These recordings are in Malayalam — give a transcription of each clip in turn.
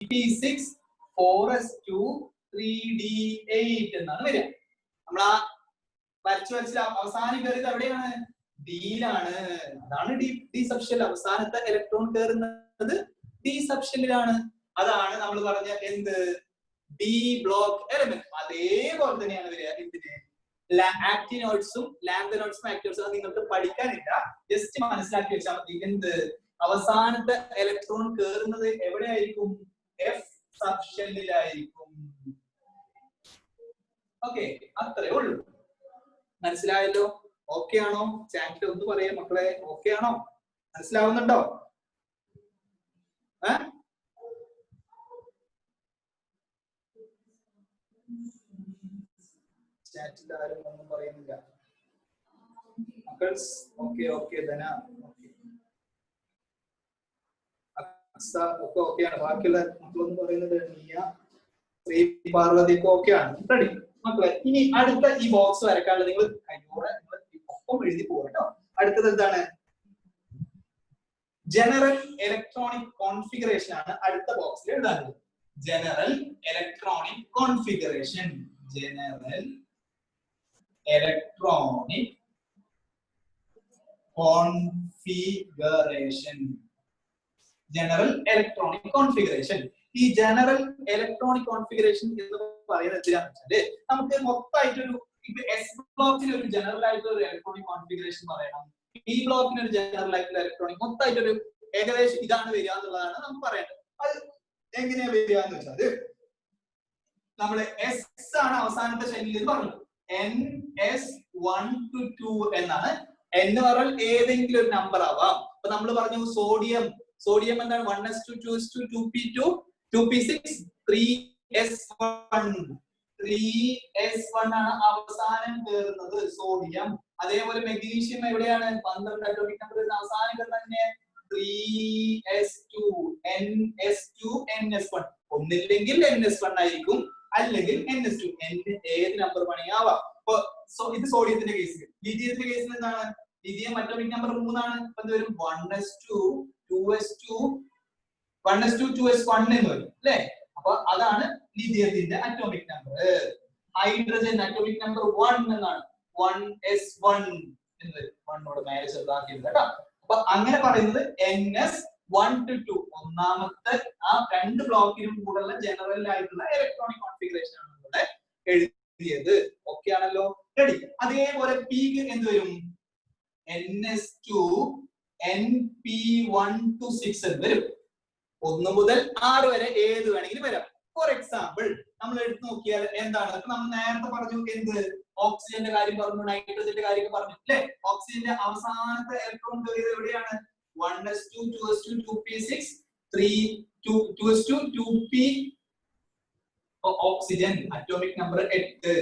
3p6 4s2 3d8 എന്നാണ് വരിക. നമ്മൾ ആ വരച്ചു അവസാനം കയറിയത് എവിടെയാണ്? ഡിയിലാണ്. അതാണ് ഡി സബ്ഷെൽ. അവസാനത്തെ ഇലക്ട്രോൺ കയറുന്നത് ഡി സബ്ഷെല്ലിലാണ്. അതാണ് നമ്മൾ പറഞ്ഞ എന്ത് ഡി ബ്ലോക്ക് എലമെന്റ്. അതേപോലെ തന്നെയാണ് വരിക എന്തിന്? ആക്ടിനോയിഡ്സും ലാന്തനോയിഡ്സും ആക്ടിനോയിഡ്സും അത് നിങ്ങൾക്ക് പഠിക്കാനില്ല, ജസ്റ്റ് മനസ്സിലാക്കി വെച്ചാൽ മതി. എന്ത് അവസാനത്തെ ഇലക്ട്രോൺ കയറുന്നത് എവിടെയായിരിക്കും? എഫ് സബ്ഷെല്ലിലായിരിക്കും. ഓക്കെ, അത്രേ ഉള്ളൂ. മനസ്സിലായല്ലോ? ഓക്കെ ആണോ? ചാറ്റിൽ ഒന്ന് പറയാം മക്കളെ, ഓക്കെ ആണോ? മനസ്സിലാവുന്നുണ്ടോ? ചാറ്റിൽ ആരും ഒന്നും പറയുന്നില്ല. മക്കൾസ് ഓക്കെ ഓക്കെ ധന ഒക്കെ ഓക്കെയാണ്. ബാക്കിയുള്ള മക്കളൊന്നും പറയുന്നത് നീയ ശ്രീ പാർവതി ഒക്കെ ഓക്കെയാണ്. റെഡി മക്കളെ? ഇനി അടുത്ത ഈ ബോക്സ് വരക്കാനുള്ള നിങ്ങൾ കയ്യോടെ ഒപ്പം എഴുതി പോകട്ടോ. അടുത്തത് എന്താണ്? ജനറൽ ഇലക്ട്രോണിക് കോൺഫിഗറേഷൻ ആണ് അടുത്ത ബോക്സിൽ എഴുതാനുള്ളത്. General electronic configuration. General electronic configuration. General electronic configuration. ഈ ജനറൽ ഇലക്ട്രോണിക് കോൺഫിഗറേഷൻ എന്ന് പറയുന്നത് എന്താണെന്ന് വെച്ചാല് നമുക്ക് മൊത്തമായിട്ടൊരു എസ് ബ്ലോക്കിന് ഒരു ജനറൽ ആയിട്ടുള്ള ഒരു ഇലക്ട്രോണിക് കോൺഫിഗറേഷൻ പറയണം, പി ബ്ലോക്കിന് ഒരു ജനറൽ ആയിട്ടുള്ള ഇലക്ട്രോണിക്, മൊത്തമായിട്ടൊരു ഏകദേശം ഇതാണ് വരിക എന്നുള്ളതാണ് നമുക്ക് പറയേണ്ടത്. അത് എങ്ങനെയാ വരിക എന്ന് വെച്ചാല് നമ്മള് എസ് ആണ് അവസാനത്തെ ഷെല്ലിൽ എന്ന് പറഞ്ഞത്. NS1 to 2 എന്നാണ്. n പറഞ്ഞാൽ ഏതെങ്കിലും ഒരു നമ്പർ ആവാം. അപ്പൊ നമ്മൾ പറഞ്ഞു സോഡിയം എന്താണ്? 1s2 2s2 2p2 2p6 3s1 ആണ് അവസാനം കയറുന്നത് സോഡിയം. അതേപോലെ മെഗ്നീഷ്യം എവിടെയാണ്? 12 അറ്റോമിക് നമ്പർ അവസാനം തന്നെ 3s2 ns2 ns1. ഒന്നില്ലെങ്കിൽ ns1 ആയിരിക്കും, അല്ലെങ്കിൽ ns2. ഏത് നമ്പർ പണിയാവാം. അപ്പൊ ഇത് സോഡിയത്തിന്റെ കേസിൽ. ലിഥിയത്തിന്റെ കേസിൽ എന്താണ്? ലിഥിയം അറ്റോമിക് നമ്പർ 3 ആണ്. അപ്പൊ എന്ത് വരും? 1s2 2s2 2s1 എന്ന് വരും അല്ലെ? അപ്പൊ അതാണ് ലിഥിയത്തിന്റെ atomic number. Hydrogen atomic number 1 എന്നാണ്. 1s1 എന്ന് വരും. 1 മാരേജ് ചെറുതാക്കിയത് കേട്ടോ. അപ്പൊ അങ്ങനെ പറയുന്നത് NS1 to 2 ഒന്നാമത്തെ ആ രണ്ട് ബ്ലോക്കിനും കൂടെയുള്ള ജനറൽ ആയിട്ടുള്ള ഇലക്ട്രോണിക് കോൺഫിഗറേഷൻ ആണ് ഇവിടെ എഴുതിയത്. ഓക്കെ ആണല്ലോ? റെഡി. അതേപോലെ പീക്ക് എന്ത് വരും? NS2 NP1 to 6 എന്ന് വരും. 1 മുതൽ 6 വരെ ഏത് വേണമെങ്കിലും വരാം. ഫോർ എക്സാമ്പിൾ നമ്മൾ എടുത്തു നോക്കിയാൽ എന്താണ്? നമ്മൾ നേരത്തെ പറഞ്ഞു എന്ത്? ഓക്സിജന്റെ കാര്യം പറഞ്ഞു, നൈട്രജന്റെ കാര്യം പറഞ്ഞു അല്ലെ? ഓക്സിജന്റെ അവസാനത്തെ ഇലക്ട്രോൺ കയറിയത് എവിടെയാണ്? 1s2 2s2 2p6 2s2 2p. Oxygen atomic number 8.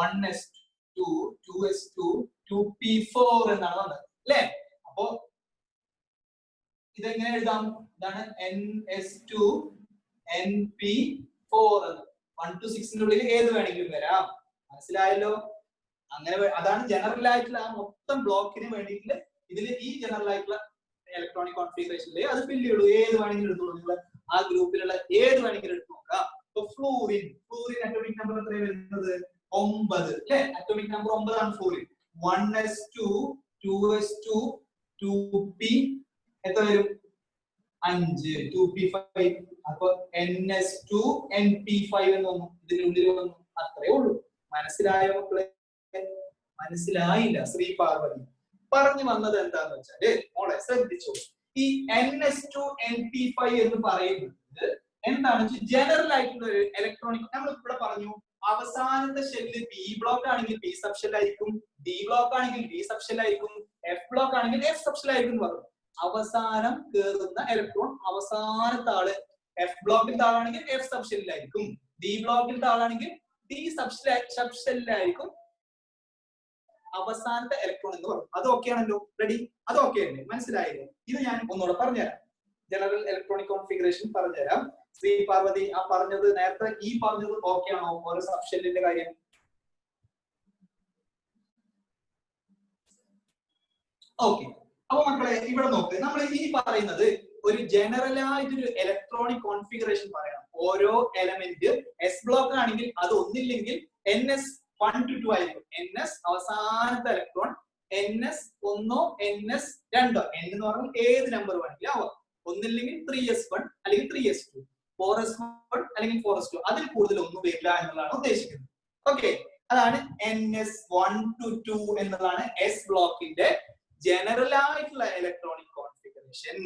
1s2 2s2 2p4 എന്നാണ് വന്നത് അല്ലെ? അപ്പോ ഇതെങ്ങനെ എഴുതാം? ഇതാണ് NS2 NP4 എന്ന്. 1 to 6 ഉള്ളിൽ ഏത് വേണമെങ്കിലും വരാം. മനസ്സിലായല്ലോ? അങ്ങനെ അതാണ് ജനറൽ ആയിട്ടുള്ള ആ മൊത്തം ബ്ലോക്കിന് വേണ്ടിയിട്ട് ഇതിൽ ഈ ജനറൽ ആയിട്ടുള്ള ഇലക്ട്രോണിക് കോൺഫിഗറേഷനിൽ അത് ഫില്ല് ചെയ്യുള്ളൂ. ഏത് വേണമെങ്കിലും എടുത്തോളൂ. നിങ്ങൾ ആ ഗ്രൂപ്പിലുള്ള ഏത് വേണമെങ്കിലും എടുത്തു നോക്കാം. ഇപ്പൊ ഫ്ലൂറിൻ അറ്റോമിക് നമ്പർ എത്രയാണ് വരുന്നത്? 9 അല്ലെ? അറ്റോമിക് നമ്പർ 9 ആണ് ഫ്ലൂറിൻ. 1s2 2s2 2p എത്ര വരും? 5 2p5. അപ്പൊ NS2 NP5 എന്ന് വന്നു. ഇതിനുള്ളിൽ വന്നു. അത്രേ ഉള്ളൂ. മനസ്സിലായോ മക്കളെ? മനസ്സിലായില്ല ശ്രീ പാർവതി? പറഞ്ഞു വന്നത് എന്താന്ന് വെച്ചാല് മോളെ ശ്രദ്ധിച്ചു. ഈ NS2 NP5 എന്ന് പറയുന്നത് എന്താണ്? ജനറൽ ആയിട്ടുള്ള ഒരു ഇലക്ട്രോണിക്. നമ്മൾ ഇവിടെ പറഞ്ഞു അവസാനത്തെ ഷെല്ല് പി ബ്ലോക്ക് ആണെങ്കിൽ പി സബ് ഷെൽ ആയിരിക്കും, ഡി ബ്ലോക്ക് ആണെങ്കിൽ ഡി സബ് ഷെൽ ആയിരിക്കും, എഫ് ബ്ലോക്ക് ആണെങ്കിൽ എഫ് സബ് ഷെൽ ആയിരിക്കും പറഞ്ഞു. അവസാനം കേറുന്ന ഇലക്ട്രോൺ അവസാനത്തെ ആള് എഫ് ബ്ലോക്കിൽ ആളാണെങ്കിൽ എഫ് സബ് ഷെല്ലിലായിരിക്കും, ഡി ബ്ലോക്കിൽ ആളാണെങ്കിൽ ഡി സബ് ഷെല്ലിലായിരിക്കും അവസാനത്തെ ഇലക്ട്രോൺ എന്ന് പറയും. അത് ഓക്കെ ആണല്ലോ? റെഡി? അത് ഓക്കെ അല്ലേ? മനസ്സിലായില്ലേ? ഇത് ഞാൻ ഒന്നുകൂടെ പറഞ്ഞുതരാം. ജനറൽ ഇലക്ട്രോണിക് കോൺഫിഗറേഷൻ പറഞ്ഞുതരാം. ശ്രീ പാർവതി ആ പറഞ്ഞത് നേരത്തെ ഈ പറഞ്ഞത് ഓക്കെ ആണോ? ഓരോ സബ് ഷെല്ലിന്റെ കാര്യം ഓക്കെ. അപ്പൊ മക്കളെ ഇവിടെ നോക്ക്, നമ്മൾ ഇനി പറയുന്നത് ഒരു ജനറൽ ആയിട്ടൊരു ഇലക്ട്രോണിക് കോൺഫിഗറേഷൻ പറയണം. ഓരോ എലമെന്റ് എസ് ബ്ലോക്ക് ആണെങ്കിൽ അത് ഒന്നില്ലെങ്കിൽ NS1 to 2 ആയിരിക്കും. NS അവസാനത്തെ ഇലക്ട്രോൺ, NS 1 NS 2 n എന്ന് പറഞ്ഞാൽ ഏത് നമ്പർ വേണമെങ്കിലും ആവാം. ഒന്നില്ലെങ്കിൽ 3s1 അല്ലെങ്കിൽ 3s2, 4s1 അല്ലെങ്കിൽ 4s2, അതിൽ കൂടുതൽ ഒന്നും വരില്ല എന്നുള്ളതാണ് ഉദ്ദേശിക്കുന്നത്. ഓക്കെ, അതാണ് NS1 to 2 എന്നുള്ളതാണ് എസ് ബ്ലോക്കിന്റെ ജനറൽ ആയിട്ടുള്ള ഇലക്ട്രോണിക് കോൺഫിഗറേഷൻ.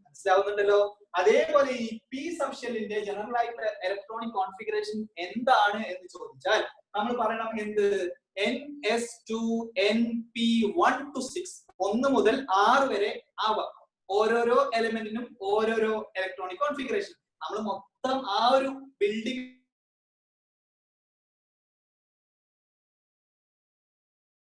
മനസ്സിലാവുന്നുണ്ടല്ലോ? അതേപോലെ ഈ പി സബ്ഷെല്ലിന്റെ ജനറൽ ആയിട്ടുള്ള ഇലക്ട്രോണിക് കോൺഫിഗറേഷൻ എന്താണ് എന്ന് ചോദിച്ചാൽ നമ്മൾ പറയണം എന്ത്? NS2 NP1 to 6, 1 മുതൽ 6 വരെ ആവാം. ഓരോരോ എലമെന്റിനും ഓരോരോ ഇലക്ട്രോണിക് കോൺഫിഗറേഷൻ. നമ്മൾ മൊത്തം ആ ഒരു ബിൽഡിംഗ്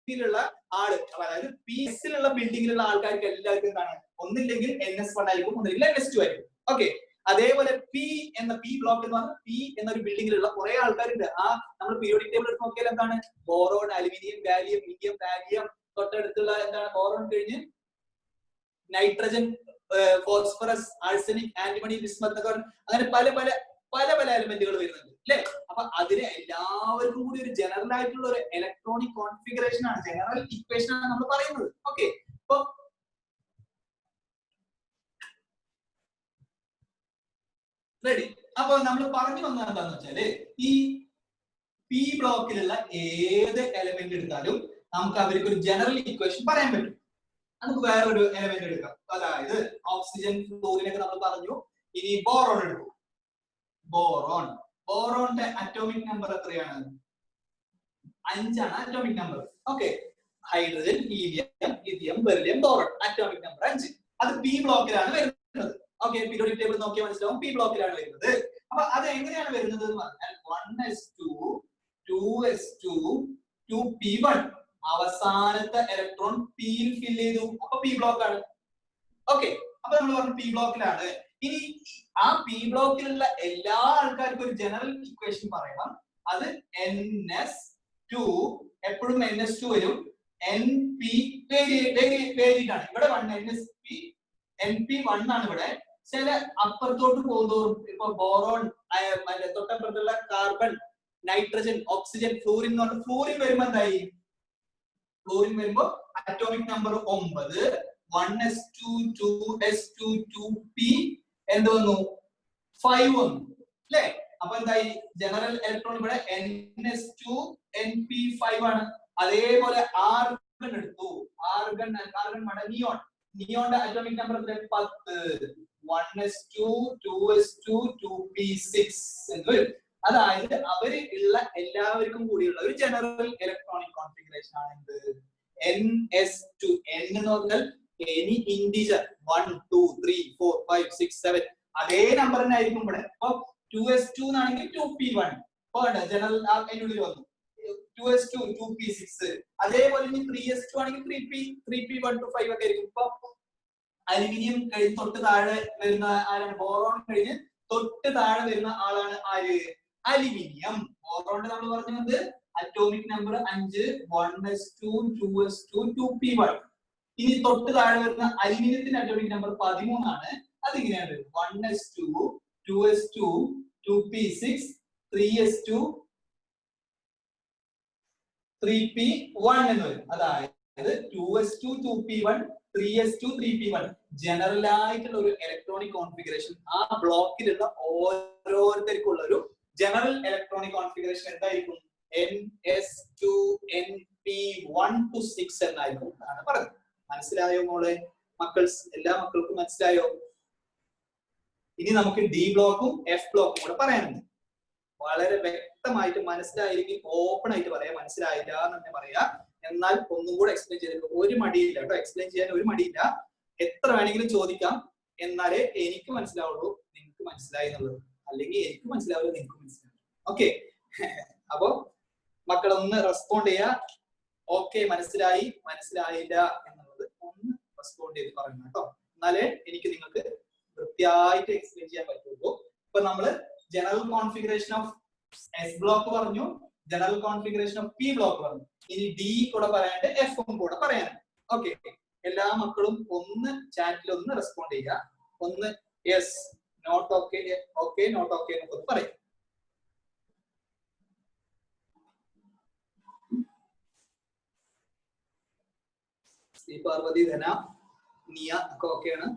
ിലുള്ള ആള്, അതായത് പീസിലുള്ള ബിൽഡിങ്ങിലുള്ള ആൾക്കാർക്ക് എല്ലാവർക്കും കാണാൻ ഒന്നില്ലെങ്കിൽ NS1 ആയിരിക്കും, ഒന്നില്ലെങ്കിൽ NS2 ആയിരിക്കും. ഓക്കെ, അതേപോലെ പി ബ്ലോക്ക് എന്ന് പറഞ്ഞാൽ പി എന്നൊരു ബിൽഡിങ്ങിലുള്ള കുറെ ആൾക്കാരുണ്ട്. ആ നമ്മൾ പീരിയോഡിക് ടേബിൾ എടുത്ത് നോക്കിയാൽ എന്താണ്? Boron, aluminium, gallium, indium, barium, തൊട്ടടുത്തുള്ള എന്താണ് ബോറോൺ കഴിഞ്ഞ് nitrogen, phosphorus, arsenic, antimony, bismuth, അങ്ങനെ പല പല പല പല എലമെന്റുകൾ വരുന്നുണ്ട് അല്ലെ? അപ്പൊ അതിന് എല്ലാവർക്കും കൂടി ഒരു ജനറൽ ആയിട്ടുള്ള ഒരു ഇലക്ട്രോണിക് കോൺഫിഗറേഷൻ ആണ്, ജനറൽ ഇക്വേഷൻ ആണ് നമ്മൾ പറയുന്നത്. ഓക്കെ, അപ്പൊ റെഡി. അപ്പൊ നമ്മൾ പറഞ്ഞു വന്നത് എന്താന്ന് വെച്ചാല് ഈ പി ബ്ലോക്കിലുള്ള ഏത് എലമെന്റ് എടുത്താലും നമുക്ക് അവർക്ക് ഒരു ജനറൽ ഇക്വേഷൻ പറയാൻ പറ്റും. നമുക്ക് വേറൊരു എലമെന്റ് എടുക്കാം, അതായത് ഓക്സിജൻ, ഫ്ലൂറിനൊക്കെ നമ്മൾ പറഞ്ഞു. ഇനി ബോറോൺ എടുക്കും. ബോറോണിന്റെ അറ്റോമിക് നമ്പർ എത്രയാണ്? 5 ആണ് atomic number. Okay, hydrogen, helium, lithium, beryllium, boron atomic number 5. അത് പി ബ്ലോക്കിലാണ് വരുന്നത്. ഓക്കെ, പീരിയോഡിക് ടേബിൾ നോക്കിയാൽ മനസ്സിലാവും പി ബ്ലോക്കിലാണ് വരുന്നത്. അപ്പൊ അത് എങ്ങനെയാണ് വരുന്നത് എന്ന് പറഞ്ഞാൽ 1s2 2s2 2p1, അവസാനത്തെ ഇലക്ട്രോൺ പിയിൽ ഫിൽ ചെയ്തു, അപ്പൊ പി ബ്ലോക്ക് ആണ്. ഓക്കെ, അപ്പൊ നമ്മൾ പറഞ്ഞു പി ബ്ലോക്കിലാണ്. ഇനി ആ പി ബ്ലോക്കിലുള്ള എല്ലാ ആൾക്കാർക്കും ഒരു ജനറൽ ഇക്വേഷൻ പറയണം. അത് NS2, എപ്പോഴും NS2 വരും. NP വേരിയന്റ് ആണ്. ഇവിടെ 1 NP1 ആണ് ഇവിടെ. ചില അപ്പുറത്തോട്ട് പോകുന്നതോറും ഇപ്പൊ ബോറോൺ, തൊട്ടപ്പുറത്തുള്ള കാർബൺ, നൈട്രജൻ, ഓക്സിജൻ, ഫ്ലൂറിൻ എന്ന് പറഞ്ഞാൽ ഫ്ലൂറിൻ വരുമ്പോ എന്തായി? ഫ്ലൂറിൻ വരുമ്പോ atomic number 9, 1s2 2s2 2p എന്ത് വന്നു? 5 വന്നു അല്ലെ? അപ്പൊ എന്തായി? ജനറൽ ഇലക്ട്രോൺ ഇവിടെ NS2 NP5 ആണ്. അതേപോലെ ആർഗൺ എടുത്തു. Argon നിയോണിന്റെ atomic number 10, 1s2 2s2 2p6 എന്ന് വരും. അതായത് അവര് ഉള്ള എല്ലാവർക്കും കൂടിയുള്ള ഒരു ജനറൽ ഇലക്ട്രോണിക് കോൺഫിഗറേഷൻ ആണ് എന്ത്? NS2. N എന്ന് പറഞ്ഞാൽ എനി ഇന്റിജർ 1 2 3 4 5 6 7 അതേ നമ്പർ തന്നെ ആയിരിക്കും ഇവിടെ. അപ്പൊ 2s2 എന്നാണെങ്കിൽ 2p1 ജനറൽ അതിനുള്ളിൽ വന്നു. 2s2 2p6. അതേപോലെ ഇനി 3s2 ആണെങ്കിൽ 3p1 to 5 ഒക്കെ ആയിരിക്കും. ഇപ്പൊ അലുമിനിയം കഴിഞ്ഞ് തൊട്ട് താഴെ വരുന്ന ആരാണ്? ബോറോൺ കഴിഞ്ഞ് തൊട്ട് താഴെ വരുന്ന ആളാണ് ആര്? അലുമിനിയം. ബോറോണിന്റെ നമ്മൾ പറഞ്ഞത് atomic number 5, 1s2 2s2 2p1. ഇനി തൊട്ട് താഴെ വരുന്ന അലുമിനിയത്തിന്റെ അറ്റോമിക് നമ്പർ 13 ആണ്. അതിങ്ങനെയാണ് 1s2 2s2 2p6 3s2 3p1 എന്ന് വരും. അതായത് 2s2 2p1 3s2 3p1 general ആയിട്ടുള്ള ഒരു ഇലക്ട്രോണിക് കോൺഫിഗറേഷൻ. ആ ബ്ലോക്കിലുള്ള ഓരോരുത്തർക്കും ഉള്ള ഒരു ജനറൽ ഇലക്ട്രോണിക് കോൺഫിഗറേഷൻ എന്തായിരിക്കും? NS2 NP1 to 6 എന്നായിരിക്കും എന്നാണ് പറഞ്ഞത്. മനസ്സിലായോ മോളെ? എല്ലാ മക്കൾക്കും മനസ്സിലായോ? ഇനി നമുക്ക് ഡി ബ്ലോക്കും എഫ് ബ്ലോക്കും കൂടെ പറയാനുണ്ട്. വളരെ വ്യക്തമായിട്ട് മനസ്സിലായില്ലെങ്കിൽ ഓപ്പൺ ആയിട്ട് പറയാം. മനസ്സിലായില്ല എന്ന് തന്നെ പറയാ. എന്നാൽ ഒന്നും കൂടെ എക്സ്പ്ലെയിൻ ചെയ്തിട്ട് ഒരു മടിയില്ല കേട്ടോ. എക്സ്പ്ലെയിൻ ചെയ്യാൻ ഒരു മടിയില്ല. എത്ര വേണമെങ്കിലും ചോദിക്കാം. എന്നാലേ എനിക്ക് മനസ്സിലാവുള്ളൂ നിങ്ങൾക്ക് മനസ്സിലായി എന്നുള്ളത്. അല്ലെങ്കിൽ എനിക്ക് മനസ്സിലാവില്ല, നിങ്ങൾക്ക് മനസ്സിലാവും. ഓക്കെ, അപ്പൊ മക്കളൊന്ന് റെസ്പോണ്ട് ചെയ്യാ. ഓക്കെ, മനസ്സിലായില്ല എന്നുള്ളത് ഒന്ന് റെസ്പോണ്ട് ചെയ്ത് പറയണം കേട്ടോ. എന്നാലേ എനിക്ക് നിങ്ങൾക്ക് വൃത്തിയായിട്ട് എക്സ്പ്ലെയിൻ ചെയ്യാൻ പറ്റുള്ളൂ. ഇപ്പൊ നമ്മള് general configuration of S block പറഞ്ഞു, general configuration of P block പറഞ്ഞു. ഇനി ഡി കൂടെ പറയാനുണ്ട്, എഫും കൂടെ പറയാനുണ്ട്. ഓക്കെ, എല്ലാ മക്കളും ഒന്ന് ചാറ്റിൽ ഒന്ന് റെസ്പോണ്ട് ചെയ്യുക. ഒന്ന് yes not okay okay not okay എന്നൊക്കെ പറയും. ശ്രീ പാർവതി ധന നിയ ഒക്കെ ഓക്കെയാണ്.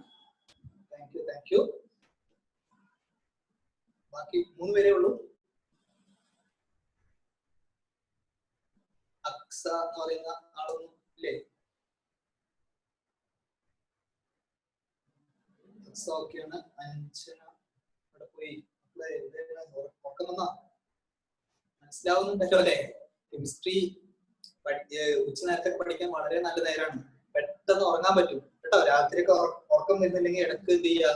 Thank you. ബാക്കി 3 പേരേ ഉള്ളൂ. അക്സ എന്ന് പറയുന്ന ആളൊന്നും ഇല്ലേ? അക്സ ഓക്കെയാണ്. അഞ്ജന അവിടെ പോയി ഒക്കെ വന്നാ മനസ്സിലാവുന്നുണ്ടല്ലോ അല്ലെ? കെമിസ്ട്രി ഉച്ച നേരത്തെ പഠിക്കാൻ വളരെ നല്ല നേരമാണ്. പെട്ടെന്ന് ഉറങ്ങാൻ പറ്റും കേട്ടോ. രാത്രിയൊക്കെ ഉറക്കം വരുന്നില്ലെങ്കിൽ ഇടക്ക് എന്ത് ചെയ്യുക,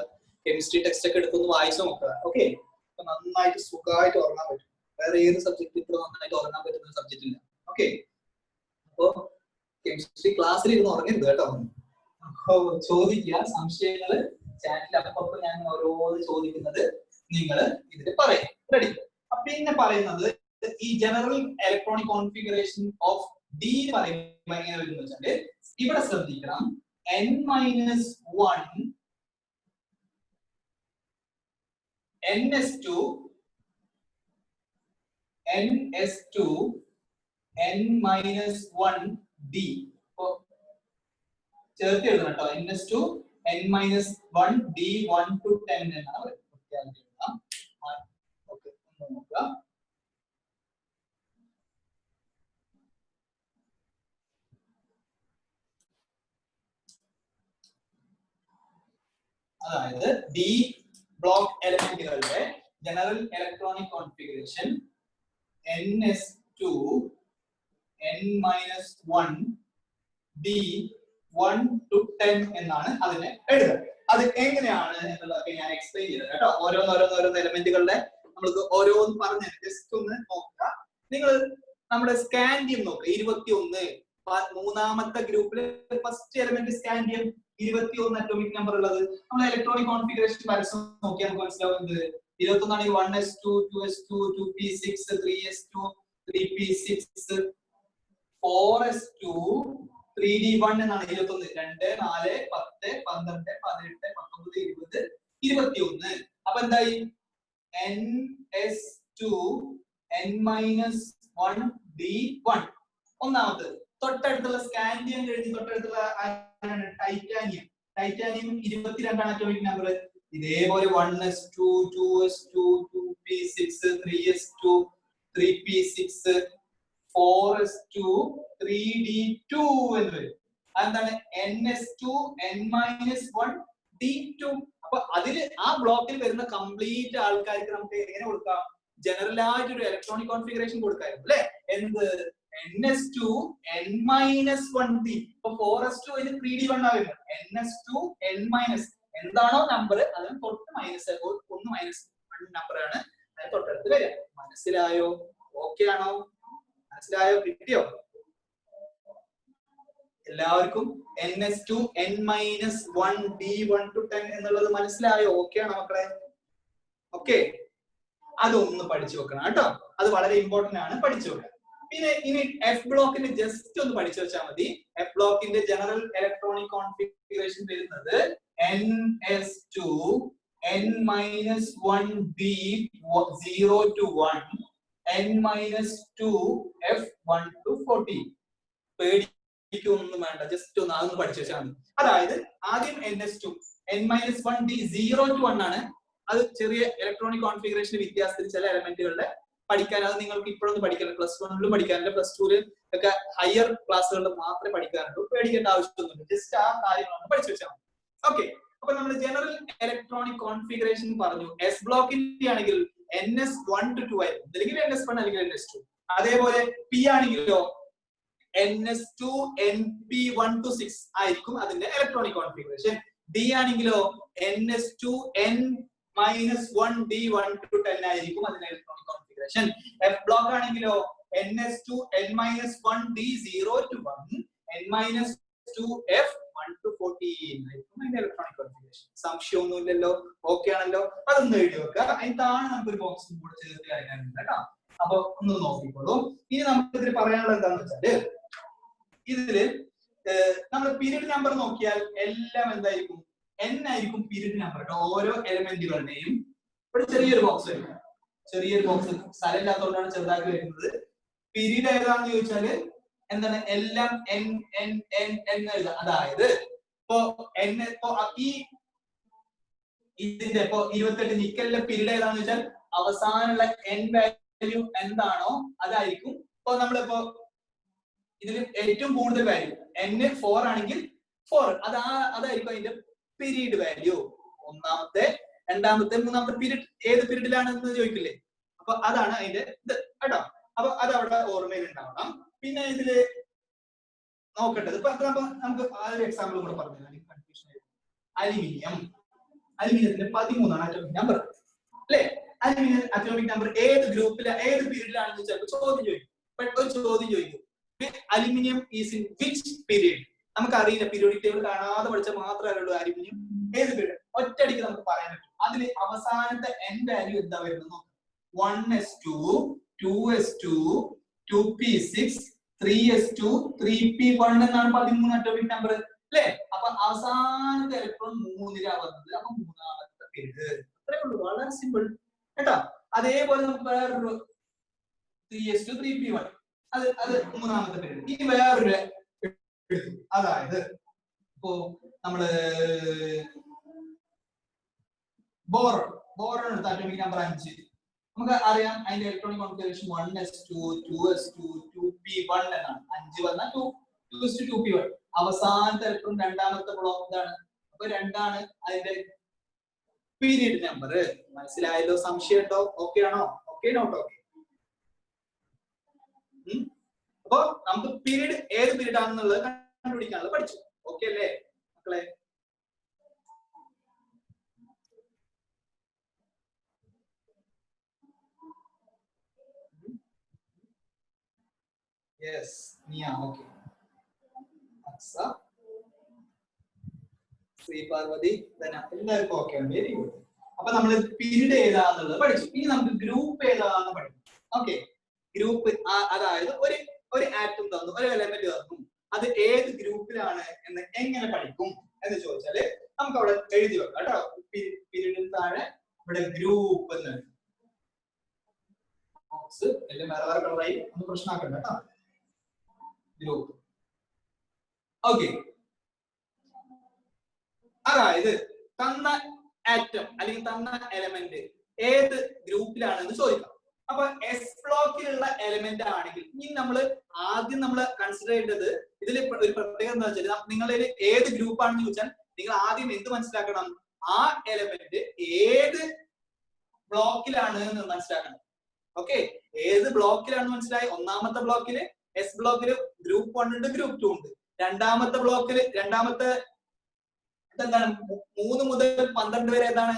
കെമിസ്ട്രി ടെക്സ്റ്റ് ഒക്കെ എടുത്തൊന്ന് വായിച്ചു നോക്കുക. ഓക്കെ, അപ്പൊ നന്നായിട്ട് സുഖമായിട്ട് ഉറങ്ങാൻ പറ്റും. വേറെ ഏത് സബ്ജക്ട് ഇത്ര നന്നായിട്ട് ഉറങ്ങാൻ പറ്റുന്ന സബ്ജക്റ്റ് ഇല്ല. ഓക്കെ, അപ്പൊ കെമിസ്ട്രി ക്ലാസ്സിൽ ഇരുന്ന് ഉറങ്ങരുത് കേട്ടോ. അപ്പൊ ചോദിക്കുക, സംശയങ്ങള് ചാറ്റിൽ അപ്പൊ ഞാൻ ഓരോന്ന് ചോദിക്കുന്നത് നിങ്ങൾ ഇതിൽ പറയും. റെഡി? പിന്നെ പറയുന്നത് ഈ general electronic configuration of D പറയുമ്പോൾ എങ്ങനെ വരുന്ന വെച്ചാല് ഇവിടെ ശ്രദ്ധിക്കണം. n-1 ns2 n-1 d ചേർത്ത് എഴുതണം കേട്ടോ. ns2 n-1 d 1 to 10 എന്നാണ് എഴുതാം. ഓക്കെ, ഒന്ന് നോക്കുക. അതായത് ഡി ബ്ലോക്ക് എലമെന്റുകളുടെ general electronic configuration ns2 n-1 d 1 to 10 എന്നാണ് അതിനെ എഴുതുക. അത് എങ്ങനെയാണ് എന്നുള്ളതൊക്കെ ഞാൻ എക്സ്പ്ലെയിൻ ചെയ്തത് കേട്ടോ. ഓരോന്ന് എലമെന്റുകളുടെ നമ്മൾക്ക് ഓരോന്ന് പറഞ്ഞു ജസ്റ്റ് ഒന്ന് നോക്കുക. നിങ്ങൾ നമ്മുടെ സ്കാൻഡിയം നോക്കുക. 21 മൂന്നാമത്തെ ഗ്രൂപ്പില് first element scandium 21 atomic number ഉള്ളത്. നമ്മൾ ഇലക്ട്രോണിക് കോൺഫിഗറേഷൻ വരച്ച് നോക്കിയാൽ നമുക്ക് മനസ്സിലാവുന്നത് 21 ആണെങ്കിൽ 1s2 2s2 2p6 3s2 3p6 4s2 3d1 എന്നാണ് 21. 2 4 10 12 18 19 20 21. അപ്പൊ എന്തായി? ns2 n-1 d1 ഒന്നാമത്. തൊട്ടടുത്തുള്ള സ്കാൻഡിയം കഴിഞ്ഞ് തൊട്ടടുത്തുള്ള ടൈറ്റാനിയം 22 അറ്റോമിക് നമ്പർ. ഇതേപോലെ 1s2 2s2 2p6 3s2 3p6 4s2 3d2 എന്ന് വരും. അതെന്താണ്? ns2 n-1 d2. അപ്പൊ അതില് ആ ബ്ലോക്കിൽ വരുന്ന കംപ്ലീറ്റ് ആൾക്കാർക്ക് നമുക്ക് എങ്ങനെ കൊടുക്കാം? ജനറൽ ആയിട്ട് ഒരു ഇലക്ട്രോണിക് കോൺഫിഗറേഷൻ കൊടുക്കായിരുന്നു അല്ലെ? എന്ത്? ns2 n-1 d. ഇപ്പൊ 4s2 അതിന് 3d1 ആവുന്നത്. ns2 n- എന്താണോ നമ്പർ അതിന് തൊട്ട് മൈനസ് ഒന്ന് -1 നമ്പർ ആണ് അതിന് തൊട്ടടുത്ത് വരിക. മനസ്സിലായോ? ഓക്കെ ആണോ? മനസ്സിലായോ? കിട്ടിയോ എല്ലാവർക്കും? ns2 n-1 d 1 to 10 എന്നുള്ളത് മനസ്സിലായോ? ഓക്കെ ആണോ മക്കളെ? ഓക്കെ, അതൊന്ന് പഠിച്ചു വെക്കണം കേട്ടോ. അത് വളരെ ഇമ്പോർട്ടന്റ് ആണ്, പഠിച്ചു വെക്കണം. പിന്നെ ഇനി എഫ് ബ്ലോക്കിന്റെ ജസ്റ്റ് ഒന്ന് പഠിച്ചു വെച്ചാൽ മതി. എഫ് ബ്ലോക്കിന്റെ ജനറൽ ഇലക്ട്രോണിക് കോൺഫിഗറേഷൻ വരുന്നത് ns2 n-1 d 0 to 1 n-2 f 1 to 14. പേടിക്കൊന്നും വേണ്ട, ജസ്റ്റ് ഒന്ന് അതൊന്ന് പഠിച്ചു വെച്ചാൽ മതി. അതായത് ആദ്യം ns2 n-1 d 0 to 1 ആണ്. അത് ചെറിയ ഇലക്ട്രോണിക് കോൺഫിഗറേഷൻ വ്യത്യാസത്തിൽ ചില എലമെന്റുകളുടെ പഠിക്കാൻ, അത് നിങ്ങൾക്ക് ഇപ്പോഴൊന്നും പഠിക്കാൻ, +1 പഠിക്കാനുണ്ട്, +2 ഒക്കെ ഹയർ ക്ലാസ്സുകളിൽ മാത്രമേ പഠിക്കാനുള്ളൂ. പേടിക്കേണ്ട ആവശ്യമൊന്നുമില്ല, ജസ്റ്റ് ആ കാര്യങ്ങളൊന്ന് പഠിച്ചു വെച്ചാൽ മതി. ഓക്കെ, അപ്പൊ നമ്മൾ ജനറൽ ഇലക്ട്രോണിക് കോൺഫിഗറേഷൻ പറഞ്ഞു. എസ് ബ്ലോക്കിന്റെ ആണെങ്കിൽ ns1 to 2 ആയിരുന്നു, അല്ലെങ്കിൽ ns1 അല്ലെങ്കിൽ ns2. അതേപോലെ പി ആണെങ്കിലോ ns2 np1 to 6 ആയിരിക്കും അതിന്റെ ഇലക്ട്രോണിക് കോൺഫിഗറേഷൻ. ഡി ആണെങ്കിലോ ns2 n-1 d 1 to 10 ആയിരിക്കും അതിന്റെ ഇലക്ട്രോണിക് കോൺഫിഗറേഷൻ. എഫ് ബ്ലോക്ക് ആണെങ്കിലോ ns2 n-1 d 0 to 1 n-2 f 1 to 14 ആയിരിക്കും അതിന്റെ ഇലക്ട്രോണിക് കോൺഫിഗറേഷൻ. സംശയമൊന്നുമില്ലല്ലോ? ഓക്കെ ആണല്ലോ? അതൊന്ന് എഴുതി വെക്കുക. അതിന് നമുക്കൊരു ബോക്സും കൂടെ ചേർത്ത് കാര്യങ്ങളുണ്ട് കേട്ടോ. അപ്പൊ ഒന്ന് നോക്കിക്കോളൂ. ഇനി നമുക്ക് ഇതിൽ പറയാനുള്ളത് എന്താന്ന് വെച്ചാല്, ഇതില് നമ്മൾ പീരീഡ് നമ്പർ നോക്കിയാൽ എല്ലാം എന്തായിരിക്കും? n ആയിരിക്കും പീരീഡ് നമ്പർ കേട്ടോ. ഓരോ എലമെന്റുകളുടെയും ഇവിടെ ചെറിയൊരു ബോക്സ് വരും. ചെറിയൊരു ബോക്സ് സ്ഥലമില്ലാത്തതുകൊണ്ടാണ് ചെറുതാക്കി വരുന്നത്. പീരീഡ് ഏതാണെന്ന് ചോദിച്ചാല് എന്താണ് എല്ലാം n n n n എഴുതാം. അതായത് ഇപ്പോ n ഇപ്പോ ഈ ഇതിന്റെ ഇപ്പോ 28 നിക്കലിന്റെ പീരീഡ് ഏതാണെന്ന് വെച്ചാൽ അവസാനമുള്ള n വാല്യൂ എന്താണോ അതായിരിക്കും. ഇപ്പോ നമ്മളിപ്പോ ഇതിൽ ഏറ്റവും കൂടുതൽ വാല്യൂ n 4 ആണെങ്കിൽ 4 അതായിരിക്കും അതിന്റെ പീരീഡ് വാല്യൂ. ഒന്നാമത്തെ രണ്ടാമത്തെ മൂന്നാമത്തെ പീരീഡ് ഏത് പീരീഡിലാണെന്ന് ചോദിക്കില്ലേ, അപ്പൊ അതാണ് അതിന്റെ ഇത് കേട്ടോ. അപ്പൊ അത് അവിടെ ഓർമ്മയിൽ ഉണ്ടാവണം. പിന്നെ ഇതില് നോക്കേണ്ടത് ഇപ്പൊ നമുക്ക് ആ ഒരു എക്സാമ്പിൾ കൂടെ പറഞ്ഞു. അലുമിനിയത്തിന്റെ 13 അറ്റോമിക് നമ്പർ അല്ലെ. അലുമിനിയം അറ്റോമിക് നമ്പർ ഏത് ഗ്രൂപ്പില ഏത് പീരീഡിലാണെന്ന് ചിലപ്പോൾ ചോദ്യം ചോദിക്കും. ഒരു ചോദ്യം ചോദിക്കും aluminium is in which period. നമുക്ക് അറിയില്ല, പീരിയോഡിക് ടേബിൾ കാണാതെ പഠിച്ചാൽ മാത്രമേ അറിയുള്ളൂ അലുമിനിയം ഏത് പീരീഡ്. ഒറ്റയടിക്ക് നമുക്ക് പറയാൻ പറ്റും. അതിൽ അവസാനത്തെ n വാല്യൂ എന്താ വരുന്നത്? 1s2 2s2 2p6 3s2 3p1 എന്നാണ് 13 അറ്റോമിക് നമ്പർ അല്ലേ. അപ്പൊ അവസാനത്തെ ഇലക്ട്രോൺ 3-ലാ വന്നത്. അപ്പൊ മൂന്നാമത്തെ പീരീഡ്. അത്രേ ഉള്ളൂ, വളരെ സിമ്പിൾ കേട്ടോ. അതേപോലെ നമുക്ക് വേറൊരു 3s2 3p1 അത് മൂന്നാമത്തെ പീരീഡ്. ഇനി വേറൊരു അതായത് ഇപ്പോ നമ്മള് ബോറോൺ എടുത്ത അറ്റോമിക് നമ്പർ 5 നമുക്ക് അറിയാം. അതിന്റെ electronic configuration 1s2 2s2 2p1 എന്നാണ്. 5 വന്നാൽ 2s2 2p1. അവസാനത്തെ ഇലക്ട്രോൺ രണ്ടാമത്തെ ബ്ലോക്ക് ഇതാണ്. അപ്പൊ 2 ആണ് അതിന്റെ പീരീഡ് നമ്പർ. മനസ്സിലായല്ലോ? സംശയം ഉണ്ടോ? ഓക്കെ ആണോ? Okay not okay? അപ്പൊ നമുക്ക് പീരീഡ് ഏത് പീരീഡ് ആണെന്നുള്ളത് കണ്ടുപിടിക്കാനുള്ളത് പഠിച്ചു. ഓക്കെ അല്ലേ മക്കളെ? യെസ് നിയ ഓക്കെ. അക്സ ശ്രീ പാർവതി എല്ലാവർക്കും ഓക്കെ ആണ്. Very good. അപ്പൊ നമ്മൾ പീരീഡ് ഏതാന്നുള്ളത് പഠിച്ചു. ഇനി നമുക്ക് ഗ്രൂപ്പ് ഏതാന്ന് പഠിക്കും. ഓക്കെ, ഗ്രൂപ്പ് അതായത് ഒരു ആറ്റം തന്നു, ഒരു എലമെന്റ് തന്നു, അത് ഏത് ഗ്രൂപ്പിലാണ് എന്ന് എങ്ങനെ പഠിക്കും എന്ന് ചോദിച്ചാല് നമുക്ക് അവിടെ എഴുതി വെക്കാം കേട്ടോ. പീരീഡിന് താഴെ ഇവിടെ ഗ്രൂപ്പ് എന്ന് ബോക്സ് എല്ലാം വേറെ വേറെ കളറായി ഒന്ന് പ്രശ്നമാക്കണ്ട കേട്ടോ. Group okay. അതായത് തന്ന ആറ്റം അല്ലെങ്കിൽ തന്ന എലമെന്റ് ഏത് ഗ്രൂപ്പിലാണെന്ന് ചോദിക്കാം. അപ്പൊ എസ് ബ്ലോക്കിലുള്ള എലമെന്റ് ആണെങ്കിൽ ഇനി ആദ്യം നമ്മൾ കൺസിഡർ ചെയ്യേണ്ടത് ഇതിൽ ഒരു പ്രത്യേകത എന്താ വെച്ചാൽ നിങ്ങളിൽ ഏത് ഗ്രൂപ്പ് ആണെന്ന് ചോദിച്ചാൽ നിങ്ങൾ ആദ്യം എന്ത് മനസ്സിലാക്കണം? ആ എലമെന്റ് ഏത് ബ്ലോക്കിലാണ് എന്ന് മനസ്സിലാക്കണം. ഓക്കെ, ഏത് ബ്ലോക്കിലാണെന്ന് മനസ്സിലായി. ഒന്നാമത്തെ ബ്ലോക്കില് എസ് ബ്ലോക്കില് ഗ്രൂപ്പ് 1 ഉണ്ട്, ഗ്രൂപ്പ് 2 ഉണ്ട്. രണ്ടാമത്തെ ബ്ലോക്കില് രണ്ടാമത്തെ എന്താണ് 3 മുതൽ 12 വരെ ഏതാണ്?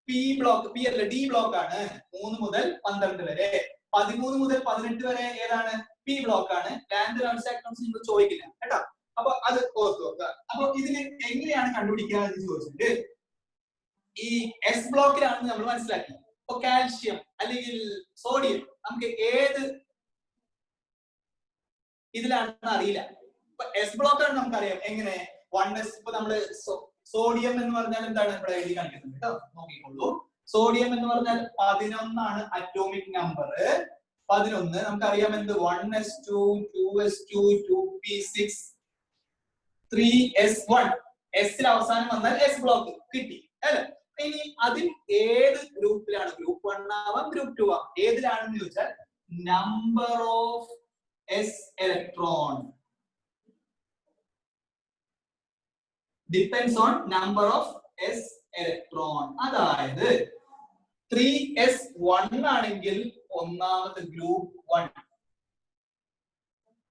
P block. പി അല്ല ഡി ബ്ലോക്ക് ആണ്. 3 മുതൽ 12 വരെ. 13 മുതൽ 18 വരെ ഏതാണ്? പി ബ്ലോക്ക് ആണ്. ലാൻഡ് ട്രാൻസാക്ഷൻസ് നിങ്ങൾ ചോദിക്കില്ല കേട്ടോ. അപ്പൊ അത് ഓർത്ത് വെക്കുക. അപ്പൊ ഇതിന് എങ്ങനെയാണ് കണ്ടുപിടിക്കുക എന്ന് ചോദിച്ചിട്ട് ഈ എസ് ബ്ലോക്കിലാണെന്ന് നമ്മൾ മനസ്സിലാക്കി. ഇപ്പൊ കാൽഷ്യം അല്ലെങ്കിൽ സോഡിയം നമുക്ക് ഏത് ഇതിലാണെന്ന് അറിയില്ല. ഇപ്പൊ എസ് ബ്ലോക്ക് ആണ് നമുക്കറിയാം. എങ്ങനെ 1s ഇപ്പൊ നമ്മള് സോഡിയം എന്ന് പറഞ്ഞാൽ എന്താണ് ഇവിടെ എഴുതി കാണിക്കുന്നത് കേട്ടോ, നോക്കിക്കോളൂ. സോഡിയം എന്ന് പറഞ്ഞാൽ 11 ആണ് അറ്റോമിക് നമ്പർ. 11 നമുക്കറിയാം എന്ത് 1s2 2s2 2p6 3s1. എസിൽ അവസാനം വന്നാൽ എസ് ബ്ലോക്ക് കിട്ടി അല്ലെ. ഇനി അതിൽ ഏത് ഗ്രൂപ്പിലാണ്? ഗ്രൂപ്പ് 1 ആവാം, ഗ്രൂപ്പ് 2 ആവാം. ഏതിലാണെന്ന് ചോദിച്ചാൽ number of S electron depends on number of s electron. അതായത് 3s1 ആണെങ്കിൽ ഒന്നാമത്തെ ഗ്രൂപ്പ് 1,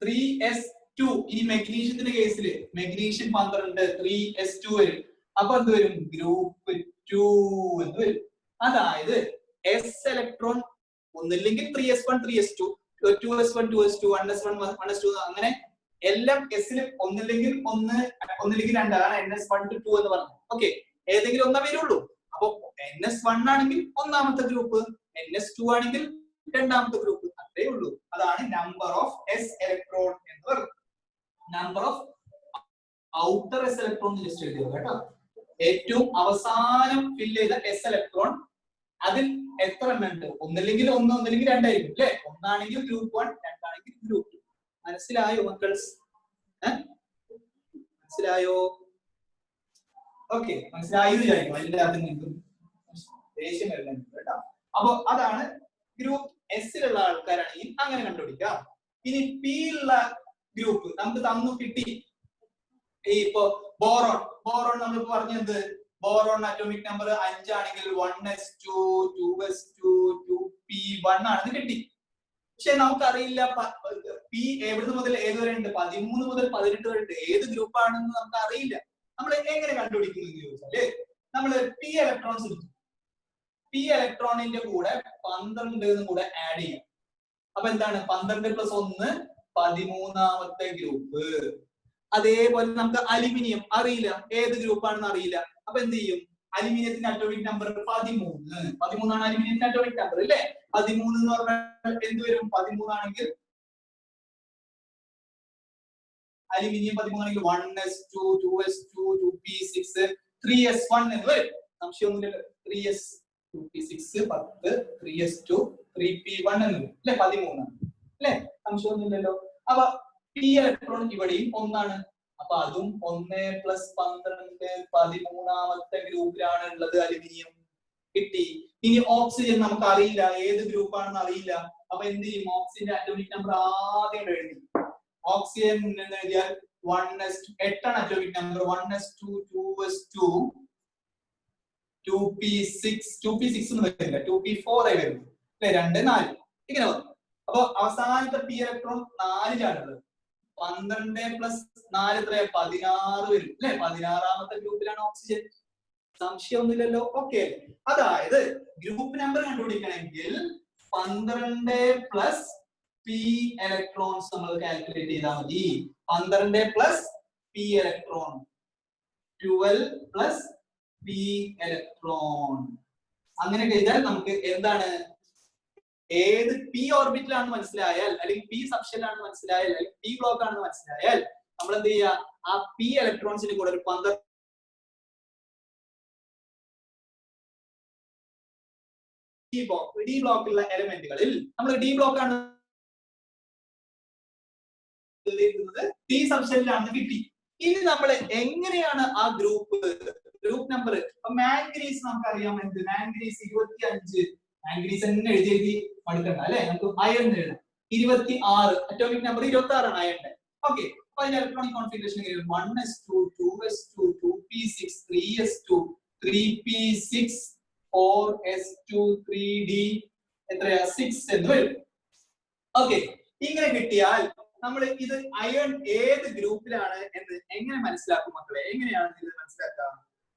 3s2 ഈ മെഗ്നീഷ്യത്തിന്റെ കേസിൽ മെഗ്നീഷ്യം 12 3s2 വരും. അപ്പൊ എന്ത് വരും? ഗ്രൂപ്പ് 2 എന്ന് വരും. അതായത് s ഇലക്ട്രോൺ ഒന്നില്ലെങ്കിൽ 3s1 3s2 2s1 2s2 1s1 1s2 അങ്ങനെ എല്ലാം എസിൽ ഒന്നില്ലെങ്കിൽ 1 ഒന്നില്ലെങ്കിൽ 2 അതാണ് ns1 to 2 എന്ന് പറഞ്ഞത്. ഓക്കെ, ഏതെങ്കിലും ഒന്നേ വരുള്ളൂ. അപ്പൊ ns1 ആണെങ്കിൽ ഒന്നാമത്തെ ഗ്രൂപ്പ്, ns2 ആണെങ്കിൽ രണ്ടാമത്തെ ഗ്രൂപ്പ്, അത്രേ ഉള്ളൂ. അതാണ് നമ്പർ ഓഫ് എസ് ഇലക്ട്രോൺ എന്ന് പറയുന്നത്. Number of outer S electron list എഴുതിയോ കേട്ടോ. ഏറ്റവും അവസാനം ഫിൽ ചെയ്ത എസ് ഇലക്ട്രോൺ അതിൽ എത്ര എണ്ണം ഉണ്ട്? ഒന്നില്ലെങ്കിൽ ഒന്ന്, ഒന്നില്ലെങ്കിൽ രണ്ടായിരിക്കും അല്ലെ? ഒന്നാണെങ്കിൽ ഗ്രൂപ്പ് 1, രണ്ടാണെങ്കിൽ ഗ്രൂപ്പ് 2. മനസ്സിലായോ മക്കൾസ്? മനസ്സിലായോ? ഓക്കെ, മനസ്സിലായി വിചാരിക്കും എല്ലാത്തിനും. നിങ്ങൾക്കും ദേഷ്യം വരുന്നുണ്ട് കേട്ടോ. അപ്പൊ അതാണ് ഗ്രൂപ്പ് എസിലുള്ള ആൾക്കാരാണെങ്കിൽ അങ്ങനെ കണ്ടുപിടിക്കാം. ഇനി പി ഉള്ള ഗ്രൂപ്പ് നമുക്ക് തന്നു കിട്ടി. ഈ ഇപ്പൊ ബോറോൺ നമ്മൾ പറഞ്ഞത് ബോറോൺ അറ്റോമിക് നമ്പർ 5 ആണെങ്കിൽ 1s2 2s2 2p1 ആണെന്ന് കിട്ടി. പക്ഷെ നമുക്കറിയില്ല പി എവിടുന്ന് മുതൽ ഏതുവരെ ഉണ്ട്, 13 മുതൽ 18 വരെ ഉണ്ട്. ഏത് ഗ്രൂപ്പ് ആണെന്ന് നമുക്ക് അറിയില്ല. നമ്മൾ എങ്ങനെ കണ്ടുപിടിക്കുന്നു ചോദിച്ചാല് നമ്മള് പി ഇലക്ട്രോൺസ് എടുത്തു. പി ഇലക്ട്രോണിന്റെ കൂടെ 12 കൂടെ ആഡ് ചെയ്യാം. അപ്പൊ എന്താണ് 12 + 1 13ാമത്തെ ഗ്രൂപ്പ്. അതേപോലെ നമുക്ക് അലുമിനിയം അറിയില്ല, ഏത് ഗ്രൂപ്പ് ആണെന്ന് അറിയില്ല. അപ്പൊ എന്ത് ചെയ്യും? അലുമിനിയത്തിന്റെ അറ്റോമിക് നമ്പർ 13 ആണ് അലുമിനിയത്തിന്റെ അറ്റോമിക് നമ്പർ അല്ലേ? 13 എന്ന് പറഞ്ഞാൽ എന്ത് വരും? 13 ആണെങ്കിൽ അലുമിനിയം 13 ആണെങ്കിൽ 1s2 2s2 2p6 3s1 എന്ന് വരും. സംശയമൊന്നുമില്ലല്ലോ. 3s 2p6 10 3s2 3p1 എന്ന് വരും അല്ലെ? 13 അല്ലെ? സംശയമൊന്നുമില്ലല്ലോ. അപ്പൊ പി ഇലക്ട്രോൺ ഇവിടെയും 1 ആണ്. അപ്പൊ അതും 1 + 12 13ാമത്തെ ഗ്രൂപ്പിലാണ് ഉള്ളത് അലുമിനിയം. കിട്ടി. ഇനി ഓക്സിജൻ നമുക്ക് അറിയില്ല, ഏത് ഗ്രൂപ്പ് ആണെന്ന് അറിയില്ല. അപ്പൊ എന്ത് ചെയ്യും? ഓക്സിജന്റെ അറ്റോമിക് നമ്പർ ആദ്യം എഴുതി. ഓക്സിജൻ എന്ന് എഴുതിയാൽ 1s2 8 ആണ് atomic number. 1s2 2s2 2p6 എന്ന് വരില്ല, 2p4 ആയി വരുന്നു അല്ലെ? 2 4 ഇങ്ങനെ വന്നു. അപ്പൊ അവസാനത്തെ പി ഇലക്ട്രോൺ 4ലാണുള്ളത്. 12 + 4 എത്രയാ? 16 വരും അല്ലെ? 16ാമത്തെ ഗ്രൂപ്പിലാണ് ഓക്സിജൻ. സംശയമൊന്നുമില്ലല്ലോ. ഓക്കെ, അതായത് ഗ്രൂപ്പ് നമ്പർ കണ്ടുപിടിക്കണമെങ്കിൽ 12 + പി ഇലക്ട്രോൺസ് നമ്മൾ കാൽക്കുലേറ്റ് ചെയ്താൽ മതി. 12 + പി ഇലക്ട്രോൺ 12 + പി ഇലക്ട്രോൺ. അങ്ങനെ ചെയ്താൽ നമുക്ക് എന്താണ്, ഏത് പി ഓർബിറ്റിലാണെന്ന് മനസ്സിലായാൽ, അല്ലെങ്കിൽ പി സബ്ഷെല്ലാണെന്ന് മനസ്സിലായാൽ, അല്ലെങ്കിൽ പി ബ്ലോക്ക് ആണെന്ന് മനസ്സിലായാൽ നമ്മൾ എന്ത് ചെയ്യുക? ആ പി ഇലക്ട്രോൺസിന് കൂടെ ഒരു 12 ഡി ബ്ലോക്കുള്ള എലമെന്റുകളിൽ നമ്മൾ ഡി ബ്ലോക്ക് ആണ് പി സബ്ഷെല്ലാണെന്ന് കിട്ടി. ഇനി നമ്മൾ എങ്ങനെയാണ് ആ ഗ്രൂപ്പ് നമ്പർ? മാംഗനീസ് നമുക്കറിയാം. എന്ത് മാംഗനീസ് 25. മാംഗനീസ് തന്നെ എഴുതി മടുക്കണ്ട അല്ലെ? നമുക്ക് അയൺ എഴുതാം. 26 അറ്റോമിക് നമ്പർ 26 ആണ് അയണിന്റെ. ഓക്കെ, അപ്പൊ അതിന്റെ electronic configuration 1s2 2s2 2p6 3s2 3p6 4s2 3d എത്രയാ? 6 എന്ന് വരും. ഓക്കെ, ഇങ്ങനെ കിട്ടിയാൽ നമ്മൾ ഇത് അയൺ ഏത് ഗ്രൂപ്പിലാണ് എന്ന് എങ്ങനെ മനസ്സിലാക്കും മക്കളെ? എങ്ങനെയാണ് ഇത് മനസ്സിലാക്കുക?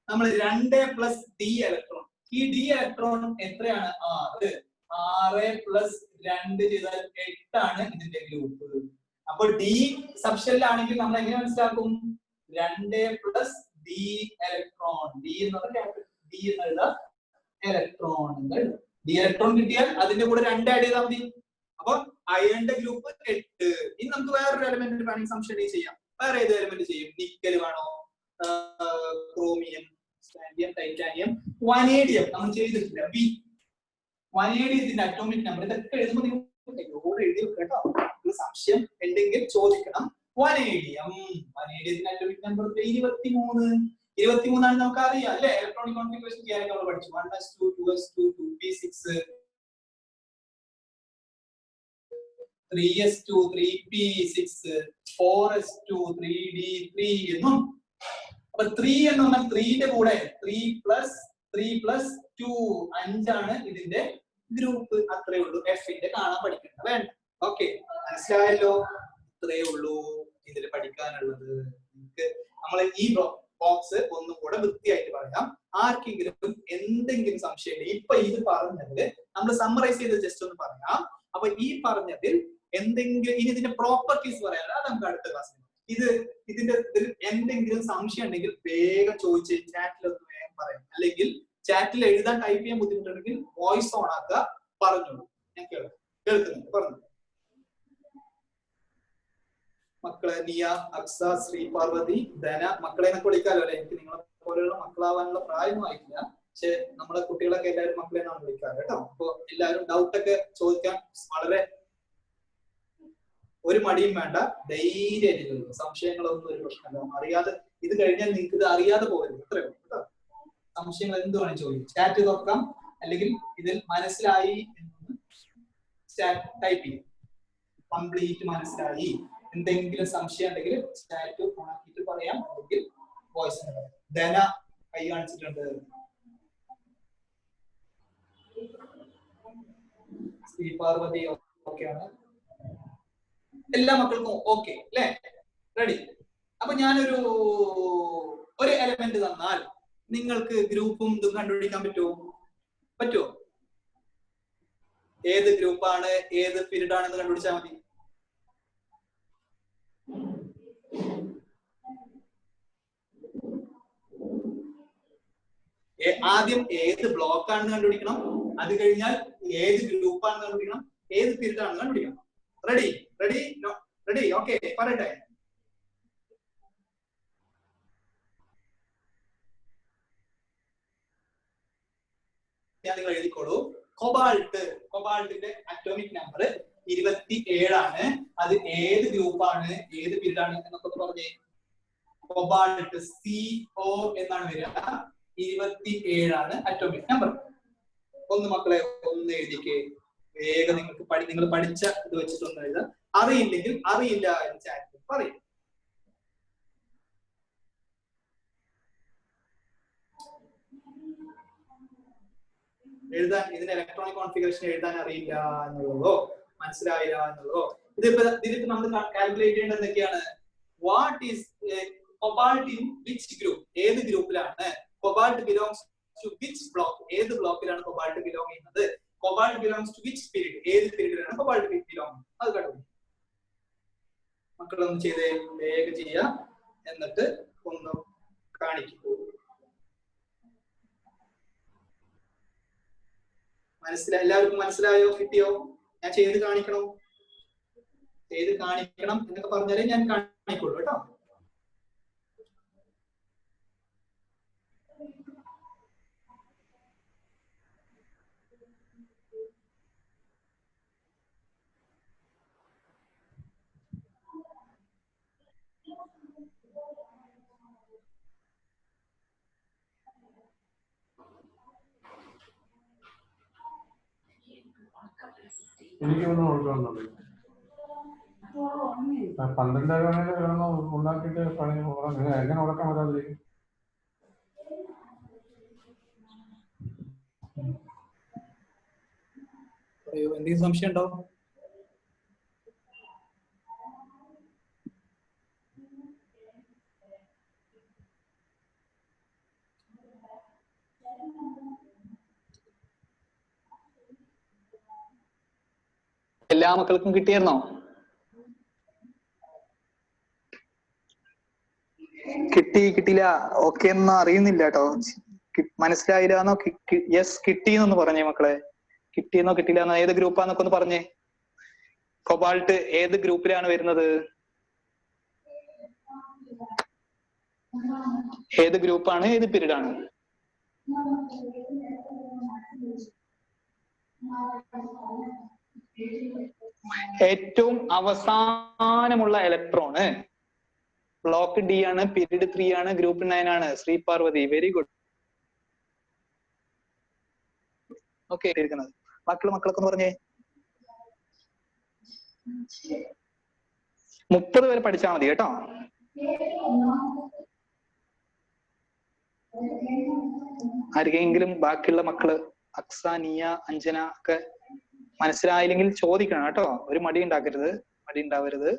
നമ്മൾ 2 + d ഇലക്ട്രോൺ. ഈ d ഇലക്ട്രോൺ എത്രയാണ്? 6. 6 + 2 ചെയ്താൽ 8 ആണ് ഇതിന്റെ ഗ്രൂപ്പ്. അപ്പൊ ഡി സബ്ഷെല്ലാണെങ്കിൽ നമ്മൾ എങ്ങനെ മനസ്സിലാക്കും? 2 + d ഇലക്ട്രോൺ. ഡി എന്നുള്ള ഇലക്ട്രോൺ ഡി ഇലക്ട്രോൺ കിട്ടിയാൽ അതിന്റെ കൂടെ 2 ആഡ് ചെയ്താൽ മതി. അപ്പൊ അയണിന്റെ ഗ്രൂപ്പ് 8. ഇനി നമുക്ക് വേറൊരു എലമെന്റ് വേണമെങ്കിൽ സംശയം ചെയ്യാം. വേറെ ഏത് എലമെന്റ് ചെയ്യും? നിക്കൽ വേണോ? ക്രോമിയം, സ്കാൻഡിയം, ടൈറ്റാനിയം, വനേഡിയം നമ്മൾ ചെയ്തിട്ടില്ല. ബി വനേഡിയത്തിന്റെ അറ്റോമിക് നമ്പർ ഇതൊക്കെ എഴുതുമ്പോൾ നിങ്ങൾ എഴുതി കേട്ടോ. സംശയം ഉണ്ടെങ്കിൽ ചോദിക്കണം. വനേഡിയത്തിന്റെ അറ്റോമിക് നമ്പർ 23 ആണ്. നമുക്ക് അറിയാം അല്ലെ? ഇലക്ട്രോണിക് കോൺഫിഗറേഷൻ ചെയ്യാൻ നമ്മൾ പഠിച്ചു. 1s2 2s2 2p6 3s2 3p6 4s2 3d3 എന്നും. അപ്പൊ 3 എന്ന് പറഞ്ഞാൽ 3ന്റെ കൂടെ 3 + 2 5 ആണ് ഇതിന്റെ ഗ്രൂപ്പ്. അത്രേ ഉള്ളൂ. എഫിന്റെ കാണാൻ പഠിക്കണ്ട വേണ്ട. ഓക്കെ, മനസ്സിലായല്ലോ? ഇത്രേ ഉള്ളൂ ഇതിൽ പഠിക്കാനുള്ളത്. നമ്മൾ ഈ ബോക്സ് ഒന്നും കൂടെ വൃത്തിയായിട്ട് പറയാം. ആർക്കെങ്കിലും എന്തെങ്കിലും സംശയം ഇപ്പൊ ഇത് പറഞ്ഞത് നമ്മൾ സമ്മറൈസ് ചെയ്ത് ജസ്റ്റ് ഒന്ന് പറയാം. അപ്പൊ ഈ പറഞ്ഞതിൽ എന്തെങ്കിലും ഇനി ഇതിന്റെ പ്രോപ്പർട്ടീസ് പറയാൻ അത് നമുക്ക് അടുത്ത ക്ലാസ്സിൽ. ഇതിന്റെ എന്തെങ്കിലും സംശയം ഉണ്ടെങ്കിൽ വേഗം ചോദിച്ച് ചാറ്റിൽ ഒന്ന് വേഗം പറയാം. അല്ലെങ്കിൽ ചാറ്റിൽ എഴുതാൻ ടൈപ്പ് ചെയ്യാൻ ബുദ്ധിമുട്ടുണ്ടെങ്കിൽ വോയിസ് ഓൺ ആക്കുക, പറഞ്ഞോളൂ. ഞാൻ കേൾക്കുന്നുണ്ട്, പറഞ്ഞു. മക്കളെ നിയ, അക്സ, ശ്രീ പാർവതി, ധന, മക്കളെ എന്നൊക്കെ വിളിക്കാലോ അല്ലെ? എനിക്ക് നിങ്ങളെ പോലെയുള്ള മക്കളാവാനുള്ള പ്രായമൊന്നും ആയിട്ടില്ല. പക്ഷെ നമ്മളെ കുട്ടികളൊക്കെ എല്ലാവരും മക്കളെന്നാണ് വിളിക്കാറ് കേട്ടോ. അപ്പൊ എല്ലാവരും ഡൗട്ടൊക്കെ ചോദിക്കാൻ വളരെ ഒരു മടിയും വേണ്ട, ധൈര്യം. സംശയങ്ങളൊന്നും ഒരു പ്രശ്നമല്ല. അറിയാതെ ഇത് കഴിഞ്ഞാൽ നിങ്ങൾക്ക് ഇത് അറിയാതെ പോകരുത്, അത്രയോ കേട്ടോ. സംശയങ്ങൾ എന്ത് വേണം ചോദിക്കും, ചാറ്റ് നോക്കാം, അല്ലെങ്കിൽ ഇതിൽ മനസ്സിലായി എന്നൊന്ന് ടൈപ്പ് ചെയ്യും. കംപ്ലീറ്റ് മനസ്സിലായി, എന്തെങ്കിലും സംശയം ഉണ്ടെങ്കിൽ ചാറ്റ് ഓൺ ആക്കിയിട്ട് പറയാം, അല്ലെങ്കിൽ വോയിസ് പറയാം. ധന കൈ കാണിച്ചിട്ടുണ്ട്. ശ്രീ പാർവതി ഓക്കെയാണ്. എല്ലാ മക്കൾക്കും ഓക്കെ അല്ലേ? റെഡി? അപ്പൊ ഞാനൊരു എലമെന്റ് തന്നാൽ നിങ്ങൾക്ക് ഗ്രൂപ്പും ഇതും കണ്ടുപിടിക്കാൻ പറ്റുമോ? ഏത് ഗ്രൂപ്പാണ് ഏത് പീരീഡ് ആണെന്ന് കണ്ടുപിടിച്ചാൽ മതി. ആദ്യം ഏത് ബ്ലോക്ക് ആണെന്ന് കണ്ടുപിടിക്കണം, അത് കഴിഞ്ഞാൽ ഏത് ഗ്രൂപ്പാണെന്ന് കണ്ടുപിടിക്കണം, ഏത് പീരീഡ് ആണെന്ന് കണ്ടുപിടിക്കണം. റെഡി? ഓക്കെ, പറയട്ടെ. ഞാൻ നിങ്ങൾ എഴുതിക്കോളൂ. കൊബാൾട്ടിന്റെ അറ്റോമിക് നമ്പർ 27 ആണ്. അത് ഏത് ഗ്രൂപ്പാണ് ഏത് പീരീഡ് ആണ് എന്നൊക്കെ പറഞ്ഞേ. കൊബാൾട്ട് CO എന്നാണ് വരിക. 27 ആണ് അറ്റോമിക് നമ്പർ. ഒന്ന് മക്കളെ ഒന്ന് എഴുതിക്കേ വേഗം. നിങ്ങൾ പഠിച്ച ഇത് വെച്ചിട്ടൊന്നും എഴുതാം. അറിയില്ലെങ്കിൽ അറിയില്ല എന്ന് ചാറ്റിൽ പറയും. എഴുതാൻ ഇതിന്റെ ഇലക്ട്രോണിക് കോൺഫിഗറേഷൻ എഴുതാൻ അറിയില്ല എന്നുള്ളതോ മനസ്സിലായില്ല എന്നുള്ളതോ ഇതിപ്പോ നമ്മൾ കാൽക്കുലേറ്റ് ചെയ്യേണ്ടത് എന്തൊക്കെയാണ്? What is cobalt in which group? ഏത് ഗ്രൂപ്പിലാണ്? Cobalt belongs to which block? ഏത് ബ്ലോക്കിലാണ് കൊബാൾട്ട് ബിലോങ് ചെയ്യുന്നത്? Cobalt belongs to which period? ഏത് പീരീഡിലാണ് കൊബാൾട്ട് ബിലോങ്? അത് കണ്ടു മക്കളൊന്നും ചെയ്തേ, വേഗം ചെയ്യാം, എന്നിട്ട് ഒന്ന് കാണിക്കൂ. എല്ലാവർക്കും മനസ്സിലായോ? കിട്ടിയോ? ഞാൻ ചെയ്ത് കാണിക്കണം എന്നൊക്കെ പറഞ്ഞാലേ ഞാൻ കാണിക്കുള്ളൂ കേട്ടോ. എനിക്കൊന്നും കൊടുക്കണമെന്നുണ്ട്. 12 ഉണ്ടാക്കിയിട്ട് പണി എങ്ങനെ ഉറക്കാൻ പറ്റാതിരിക്കും? എന്തെങ്കിലും സംശയം ഉണ്ടോ? എല്ലാ മക്കൾക്കും കിട്ടിയിരുന്നോ? കിട്ടിയില്ല ഓക്കെ ഒന്നും അറിയുന്നില്ല കേട്ടോ. മനസ്സിലായില്ലാന്നോ? യെസ് കിട്ടിയെന്നൊന്ന് പറഞ്ഞേ മക്കളെ. കിട്ടിയെന്നോ കിട്ടിയില്ലെന്നോ? ഏത് ഗ്രൂപ്പാന്നൊക്കെ ഒന്ന് പറഞ്ഞേ. കൊബാൾട്ട് ഏത് ഗ്രൂപ്പിലാണ് വരുന്നത്? ഏത് ഗ്രൂപ്പാണ് ഏത് പീരീഡ് ആണ്? ഏറ്റവും അവസാനമുള്ള ഇലക്ട്രോണ് ബ്ലോക്ക് D ആണ്, പീരീഡ് 3 ആണ്, ഗ്രൂപ്പ് 9 ആണ്. Sri Parvathi very good. Okay ഇരിക്കുന്നത് മക്കളൊക്കെ ഒന്ന് പറഞ്ഞേ. 30 വരെ പഠിച്ചാൽ മതി കേട്ടോ. ആർക്കെങ്കിലും ബാക്കിയുള്ള മക്കള് അക്സ, നിയ, അഞ്ജന ഒക്കെ മനസ്സിലായില്ലെങ്കിൽ ചോദിക്കണം കേട്ടോ. ഒരു മടി ഉണ്ടാവരുത്.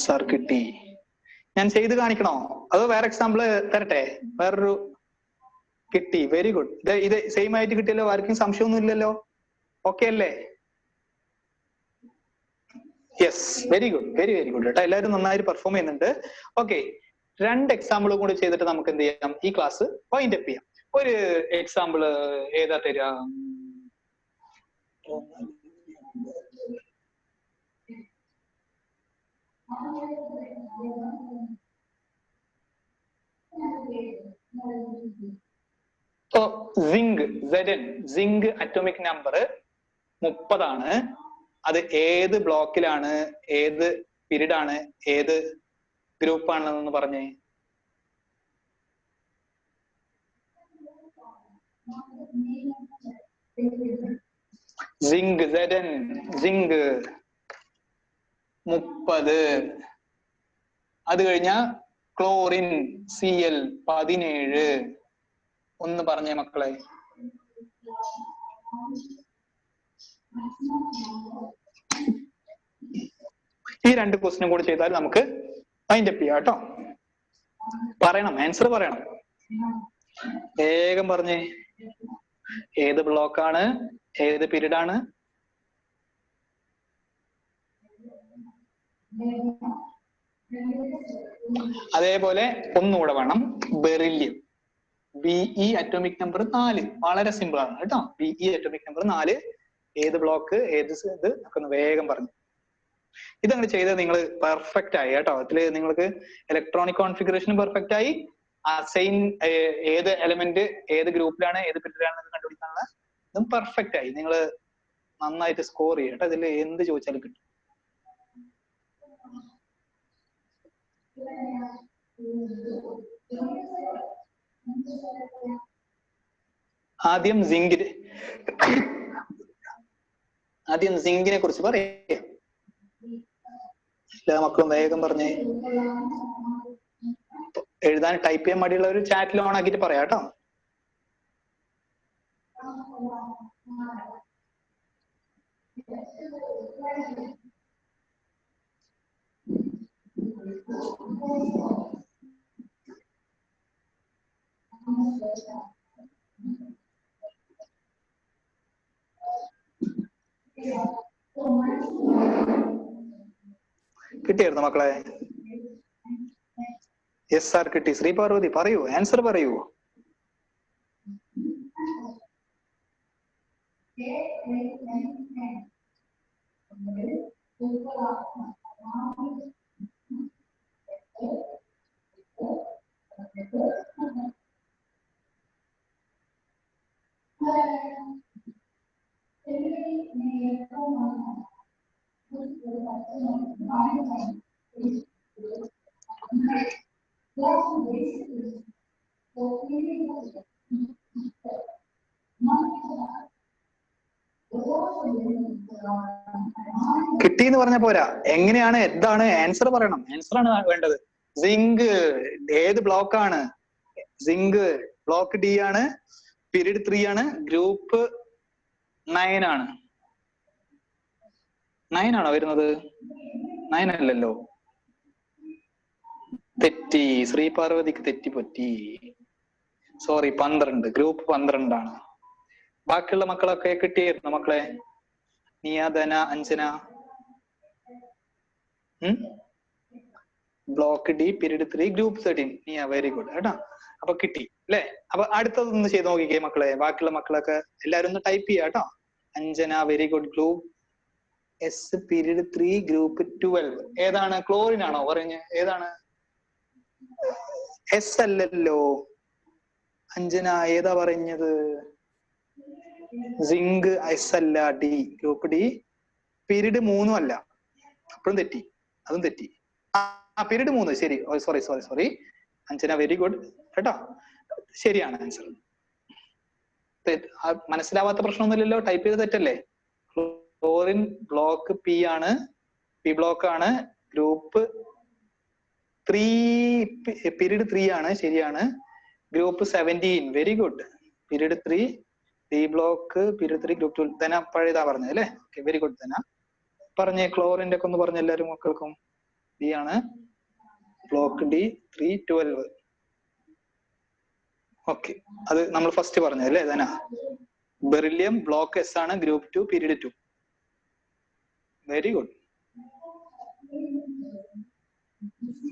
സാർ കിട്ടി. ഞാൻ ചെയ്ത് കാണിക്കണോ അതോ വേറെ എക്സാമ്പിൾ തരട്ടെ? വേറൊരു കിട്ടി. Very good. ഇത് സെയിം ആയിട്ട് കിട്ടിയല്ലോ. ആർക്കും സംശയമൊന്നും ഇല്ലല്ലോ. ഓക്കെ അല്ലേ? യെസ്, വെരി ഗുഡ് കേട്ടോ. എല്ലാവരും നന്നായിട്ട് പെർഫോം ചെയ്യുന്നുണ്ട്. ഓക്കെ, 2 എക്സാമ്പിളും കൂടി ചെയ്തിട്ട് നമുക്ക് എന്ത് ചെയ്യാം? ഈ ക്ലാസ് വൈൻഡ് അപ്പ് ചെയ്യാം. ഒരു എക്സാമ്പിൾ ഏതാ തരാ? സിങ്ക് സിങ്ക് അറ്റോമിക് നമ്പർ 30 ആണ്. അത് ഏത് ബ്ലോക്കിലാണ്, ഏത് പീരീഡ് ആണ്, ഏത് ഗ്രൂപ്പ് ആണെന്ന് പറഞ്ഞേ. Zinc zinc 30. അത് കഴിഞ്ഞ ക്ലോറിൻ Cl 17. ഒന്ന് പറഞ്ഞേ മക്കളെ. ഈ 2 ക്വസ്റ്റിനും കൂടി ചെയ്താൽ നമുക്ക് വൈൻഡ് അപ്പ് ചെയ്യാം കേട്ടോ. പറയണം, ആൻസർ പറയണം. വേഗം പറഞ്ഞേ. ഏത് ബ്ലോക്കാണ്, ഏത് പീരീഡ് ആണ്? അതേപോലെ ഒന്നുകൂടെ വേണം. Beryllium Be atomic number 4. വളരെ സിമ്പിൾ ആണ് കേട്ടോ. Be അറ്റോമിക് നമ്പർ 4 ഏത് ബ്ലോക്ക്, ഏത് ഇത് ഒക്കെ ഒന്ന് വേഗം പറഞ്ഞു. ഇതങ്ങനെ ചെയ്ത് നിങ്ങൾ പെർഫെക്റ്റ് ആയി കേട്ടോ. അതില് നിങ്ങൾക്ക് ഇലക്ട്രോണിക് കോൺഫിഗറേഷൻ പെർഫെക്റ്റ് ആയി. അസൈൻ ഏത് എലമെന്റ് ഏത് ഗ്രൂപ്പിലാണ് ഏത് പീരീഡിലാണെന്ന് കണ്ടുപിടിക്കാനുള്ള ഇതും പെർഫെക്റ്റ് ആയി. നിങ്ങൾ നന്നായിട്ട് സ്കോർ ചെയ്യുക കേട്ടോ. ഇതിൽ എന്ത് ചോദിച്ചാലും കിട്ടും. ആദ്യം സിങ്കിനെ കുറിച്ച് പറയാം. എല്ലാ മക്കളും വേഗം പറഞ്ഞേ. എഴുതാൻ ടൈപ്പ് ചെയ്യാൻ മടിയുള്ള ഒരു ചാറ്റിൽ ഓൺ ആക്കിയിട്ട് പറയാം കേട്ടോ. കിട്ടിയായിരുന്നു മക്കളെ? യെസ് സാർ കിട്ടി. ശ്രീ പാർവതി പറയൂ, ആൻസർ പറയൂ. കിട്ടിന്ന് പറഞ്ഞ പോരാ, എങ്ങനെയാണ്, എന്താണ് ആൻസർ പറയണം. ആൻസർ ആണ് വേണ്ടത്. സിങ്ക് ഏത് ബ്ലോക്ക് ആണ്? സിങ്ക് ബ്ലോക്ക് D ആണ്, പീരീഡ് 3 ആണ്, ഗ്രൂപ്പ് 9 ആണ്. 9 ആണോ വരുന്നത്? 9 അല്ലല്ലോ, തെറ്റി. ശ്രീ പാർവതിക്ക് തെറ്റിപ്പറ്റി. സോറി, 12. ഗ്രൂപ്പ് 12 ആണ്. ബാക്കിയുള്ള മക്കളൊക്കെ കിട്ടിയായിരുന്നു മക്കളെ? നിയ, ധന, Anjana. Block D, period 3, group 13. നിയ വെരി ഗുഡ് കേട്ടോ. അപ്പൊ കിട്ടി അല്ലെ? അപ്പൊ അടുത്തതൊന്ന് ചെയ്ത് നോക്കിക്കേ മക്കളെ. ബാക്കിയുള്ള മക്കളൊക്കെ എല്ലാരും ഒന്ന് ടൈപ്പ് ചെയ്യാം കേട്ടോ. Anjana very good. Group S, period 3, group 12. ഏതാണ്? ക്ലോറിൻ ആണോ പറഞ്ഞ? ഏതാണ്? S അല്ലല്ലോ അഞ്ജന, ഏതാ പറഞ്ഞത്? സിങ്ക് S അല്ല, D, ഗ്രൂപ്പ് D. പീരീഡ് 3 അല്ല, അപ്പോഴും തെറ്റി, അതും തെറ്റി. പീരീഡ് 3 ശരി. സോറി അഞ്ജന വെരി ഗുഡ് കേട്ടോ. ശരിയാണ് ആൻസർ. മനസ്സിലാവാത്ത പ്രശ്നമൊന്നുമില്ലല്ലോ, ടൈപ്പ് ചെയ്ത് തെറ്റല്ലേ? ക്ലോറിൻ ബ്ലോക്ക് P ആണ്, P ബ്ലോക്ക് ആണ്, ഗ്രൂപ്പ് 3, പീരീഡ് 3 ആണ്, ശരിയാണ്. Group 17 very good. Period 3, D block, period 3, group 12. ധന പഴയതാ പറഞ്ഞത് അല്ലേ? ഓക്കെ വെരി ഗുഡ് ധന. പറഞ്ഞേ ക്ലോറിന്റെ ഒക്കെ ഒന്ന് പറഞ്ഞ എല്ലാവരും മക്കൾക്കും. D ആണ്, ബ്ലോക്ക് D 3, 12. ഓക്കെ, അത് നമ്മൾ ഫസ്റ്റ് പറഞ്ഞത് അല്ലേ ധന? ബെറിലിയം ബ്ലോക്ക് S ആണ്, group 2, period 2. Very good.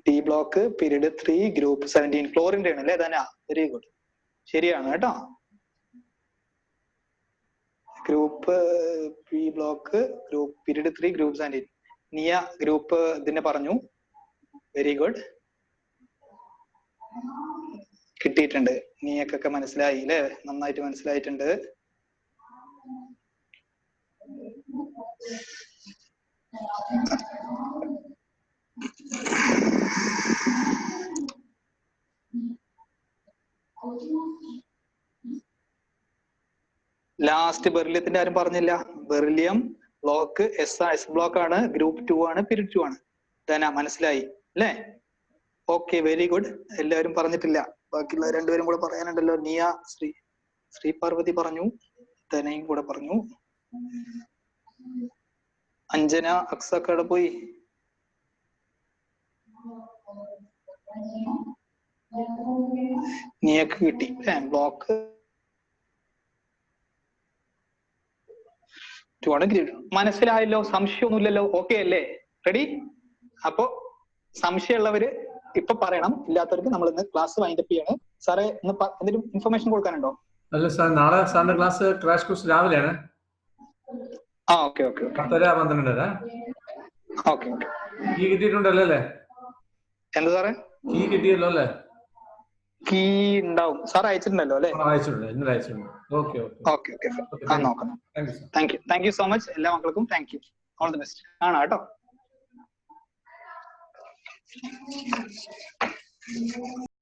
D block, period 3, group 17. ക്ലോറിന്റെ ആണ് അല്ലേ ധന? Very good. ശരിയാണ് കേട്ടോ. Group P block, group period 3 groups and നിയ ഗ്രൂപ്പ് ഇതിനെ പറഞ്ഞു. വെരി ഗുഡ്, കിട്ടിയിട്ടുണ്ട്. നിയക്കൊക്കെ മനസ്സിലായി അല്ലേ? നന്നായിട്ട് മനസ്സിലായിട്ടുണ്ട്. ലാസ്റ്റ് ബെറിലിയത്തിന്റെ ആരും പറഞ്ഞില്ല. ബെറിലിയം ബ്ലോക്ക് എസ് ബ്ലോക്ക് ആണ്, ഗ്രൂപ്പ് 2 ആണ്, പീരീഡ് 2 ആണ്. ധന മനസ്സിലായി അല്ലേ? Okay, very good. എല്ലാവരും പറഞ്ഞിട്ടില്ല, ബാക്കിയുള്ള രണ്ടുപേരും കൂടെ പറയാനുണ്ടല്ലോ. നിയ, ശ്രീ പാർവതി പറഞ്ഞു, ധനയും കൂടെ പറഞ്ഞു. അഞ്ജന, അക്സൊക്കെ അവിടെ പോയി. നിയക്ക് കിട്ടി ബ്ലോക്ക് മനസ്സിലായല്ലോ? സംശയമൊന്നുമില്ലല്ലോ? ഓക്കെ അല്ലേ? റെഡി? അപ്പോ സംശയമുള്ളവര് ഇപ്പൊ പറയണം, ഇല്ലാത്തവർക്ക് നമ്മൾ ഇന്ന് ക്ലാസ് വൈൻഡപ്പ് ചെയ്യാണ്. സാറേ ഇന്ന് എന്തെങ്കിലും ഇൻഫർമേഷൻ കൊടുക്കാനുണ്ടോ? അല്ല സാർ, നാളെ സാറിന്റെ ക്ലാസ് ക്രാഷ് കോഴ്സ് രാവിലെയാണ്. Okay okay okay 10:30 okay okay. Key കിട്ടിയിട്ടുണ്ടല്ലോ അല്ലേ? എന്താ സാറേ? കീ കിട്ടിയല്ലോ അല്ലേ? കീ ഉണ്ടാവും സാർ, അയച്ചിട്ടുണ്ടല്ലോ അല്ലേ? അയച്ചിട്ടുണ്ട്, ഇന്നലെ അയച്ചിട്ടുണ്ട്. ഓക്കെ ഓക്കെ ഓക്കെ ഓക്കെ ആ നോക്കണം. Thank you so much. എല്ലാ മക്കൾക്കും thank you. All the best. ആണോ കേട്ടോ?